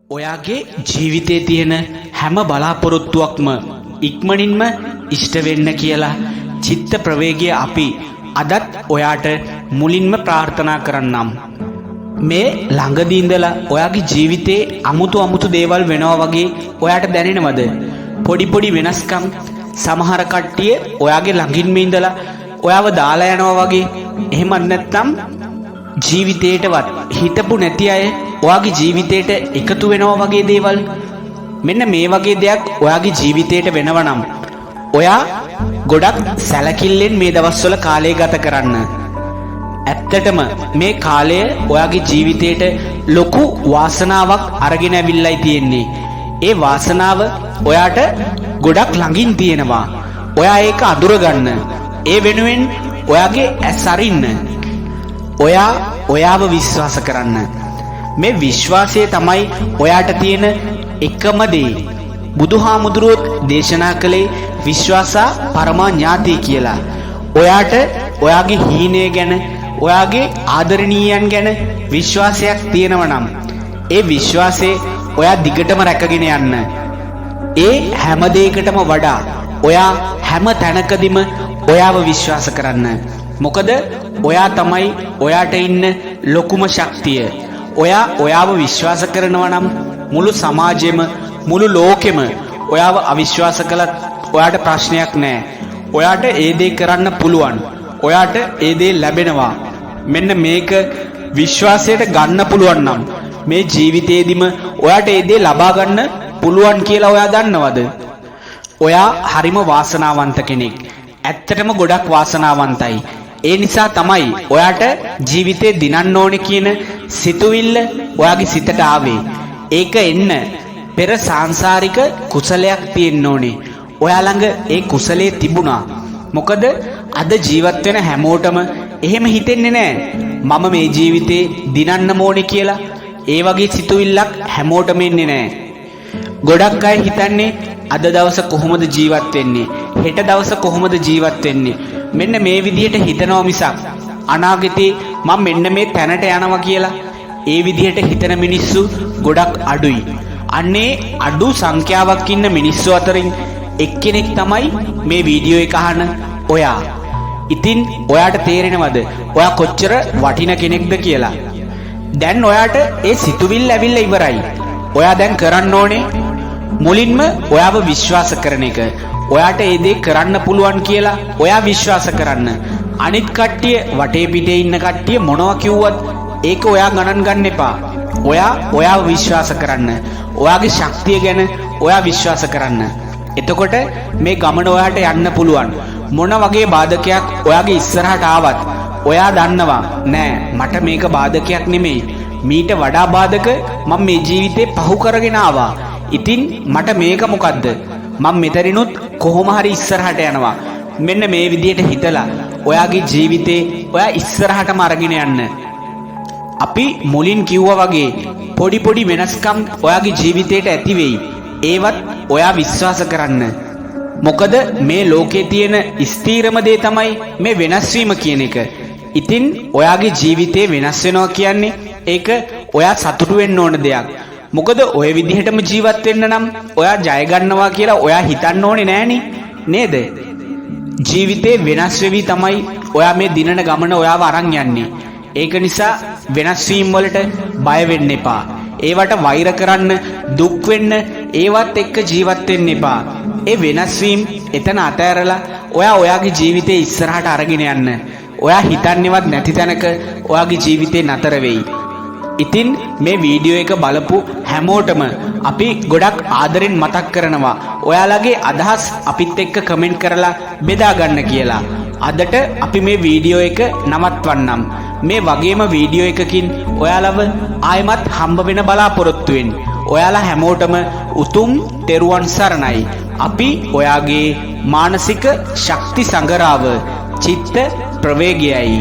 ඔයාගේ ජීවිතේ තියෙන හැම බලාපොරොත්තුවක්ම ඉක්මනින්ම ඉෂ්ට වෙන්න කියලා චිත්ත ප්‍රවේගය අපි අදත් ඔයාට මුලින්ම ප්‍රාර්ථනා කරන්නම්. මේ ළඟදී ඉඳලා ඔයාගේ ජීවිතේ අමුතු දේවල් වෙනවා වගේ ඔයාට දැනෙනවද? පොඩි පොඩි වෙනස්කම් සමහර කට්ටිය ඔයාගේ ළඟින්ම ඉඳලා ඔයාව දාලා යනවා වගේ. එහෙමත් නැත්නම් ජීවිතේටවත් හිතපු නැති අය ඔයාගේ ජීවිතේට එකතු වෙනවා වගේ දේවල්. මෙන්න මේ වගේ දෙයක් ඔයාගේ ජීවිතේට වෙනවා නම් ඔයා ගොඩක් සැලකිල්ලෙන් මේ දවස්වල කාලය ගත කරන්න. ඇත්තටම මේ කාලය ඔයාගේ ජීවිතේට ලොකු වාසනාවක් අරගෙන ඇවිල්ලායි තියෙන්නේ. ඒ වාසනාව ඔයාට ගොඩක් ළඟින් තියෙනවා. ඔයා ඒක අඳුරගන්න. ඒ වෙනුවෙන් ඔයාගේ ඇස් අරින්න. ඔයා ඔයාව විශ්වාස කරන්න. මේ විශ්වාසය තමයි ඔයාට තියෙන එකම දේ. බුදුහාමුදුරුවෝ දේශනා කළේ විශ්වාසා පරමා ඥාති කියලා. ඔයාට ඔයාගේ හීනය ගැන ඔයාගේ ආදරණීයයන් ගැන විශ්වාසයක් තියෙනවා නම් ඒ විශ්වාසය ඔයා දිගටම රැකගෙන යන්න. ඒ හැම දෙයකටම වඩා ඔයා හැම තැනකදීම ඔයාව විශ්වාස කරන්න. මොකද ඔයා තමයි ඔයාට ඉන්න ලොකුම ශක්තිය. ඔයා ඔයාව විශ්වාස කරනවා නම් මුළු සමාජෙම මුළු ලෝකෙම ඔයාව අවිශ්වාස කළත් ඔයාට ප්‍රශ්නයක් නැහැ. ඔයාට ඒ දේ කරන්න පුළුවන්. ඔයාට ඒ දේ ලැබෙනවා. මෙන්න මේක විශ්වාසයට ගන්න පුළුවන් නම් මේ ජීවිතේදීම ඔයාට ඒ දේ ලබා ගන්න පුළුවන් කියලා ඔයා දන්නවද? ඔයා හරිම වාසනාවන්ත කෙනෙක්. ඇත්තටම ගොඩක් වාසනාවන්තයි. ඒ නිසා තමයි ඔයාට ජීවිතේ දිනන්න ඕනේ කියන සිතුවිල්ල ඔයාගේ සිතට ආවේ. ඒක එන්න පෙර සාංශාරික කුසලයක් තියෙන්න ඕනේ. ඔයා ළඟ ඒ කුසලයේ තිබුණා. මොකද අද ජීවත් වෙන හැමෝටම එහෙම හිතෙන්නේ නැහැ. මම මේ ජීවිතේ දිනන්න ඕනේ කියලා. ඒ වගේ සිතුවිල්ලක් හැමෝටම එන්නේ නැහැ. ගොඩක් අය හිතන්නේ අද දවස කොහොමද ජීවත් වෙන්නේ? හෙට දවස කොහොමද ජීවත් වෙන්නේ? මෙන්න මේ විදිහට හිතනවා මිසක් අනාගතේ මම මෙන්න මේ තැනට යනවා කියලා ඒ විදිහට හිතන මිනිස්සු ගොඩක් අඩුයි. අන්නේ අඩු සංඛ්‍යාවක් ඉන්න මිනිස්සු අතරින් එක්කෙනෙක් තමයි මේ වීඩියෝ එක අහන ඔයා. ඉතින් ඔයාට තේරෙනවද ඔයා කොච්චර වටින කෙනෙක්ද කියලා? දැන් ඔයාට ඒ සිතුවිල්ල ඇවිල්ලා ඉවරයි. ඔයා දැන් කරන්න ඕනේ මුලින්ම ඔයාව විශ්වාස කරන එක. ඔයාට ඒ දේ කරන්න පුළුවන් කියලා ඔයා විශ්වාස කරන්න. අනිත් කට්ටිය වටේ පිටේ ඉන්න කට්ටිය මොනවා කිව්වත් ඒක ඔයා ගණන් ගන්න එපා. ඔයා ඔයාව විශ්වාස කරන්න. ඔයාගේ ශක්තිය ගැන ඔයා විශ්වාස කරන්න. එතකොට මේ ගමන ඔයාට යන්න පුළුවන්. මොන වගේ බාධකයක් ඔයාගේ ඉස්සරහට ආවත් ඔයා දන්නවා නෑ මට මේක බාධකයක් නෙමෙයි. මීට වඩා බාධක මම මේ ජීවිතේ පහු කරගෙන ආවා. ඉතින් මට මේක මොකද්ද? මම මෙතරිනුත් කොහොම හරි ඉස්සරහට යනවා. මෙන්න මේ විදිහට හිතලා ඔයාගේ ජීවිතේ ඔයා ඉස්සරහටම අරගෙන යන්න. අපි මුලින් කිව්වා වගේ පොඩි වෙනස්කම් ඔයාගේ ජීවිතේට ඇති වෙයි. ඒවත් ඔයා විශ්වාස කරන්න. මොකද මේ ලෝකේ තියෙන ස්ථීරම දේ තමයි මේ වෙනස් වීම කියන එක. ඉතින් ඔයාගේ ජීවිතේ වෙනස් වෙනවා කියන්නේ ඒක ඔයා සතුටු වෙන්න ඕන දෙයක්. මොකද ඔය විදිහටම ජීවත් වෙන්න නම් ඔයා ජය ගන්නවා කියලා ඔයා හිතන්න ඕනේ නෑනේ නේද? ජීවිතේ වෙනස් වෙවි තමයි ඔයා මේ දිනන ගමන ඔයාව අරන් යන්නේ. ඒක නිසා වෙනස් වීම වලට බය වෙන්න එපා. ඒවට වෛර කරන්න, දුක් වෙන්න, ඒවත් එක්ක ජීවත් වෙන්න එපා. ඒ වෙනස් වීම එතන අතහැරලා ඔයා ඔයාගේ ජීවිතේ ඉස්සරහට අරගෙන යන්න. ඔයා හිතන්නේවත් නැති තැනක ඔයාගේ ජීවිතේ නතර වෙයි. ඉතින් මේ වීඩියෝ එක බලපු හැමෝටම අපි ගොඩක් ආදරෙන් මතක් කරනවා ඔයාලගේ අදහස් අපිත් එක්ක කමෙන්ට් කරලා බෙදා ගන්න කියලා. අදට අපි මේ වීඩියෝ එක නවත්වන්නම්. මේ වගේම වීඩියෝ එකකින් ඔයාලව ආයෙමත් හම්බ වෙන බලාපොරොත්තු වෙන්න. ඔයාලා හැමෝටම උතුම් තෙරුවන් සරණයි. අපි ඔයාගේ මානසික ශක්ති සංගරාව චිත්ත ප්‍රවේගයයි.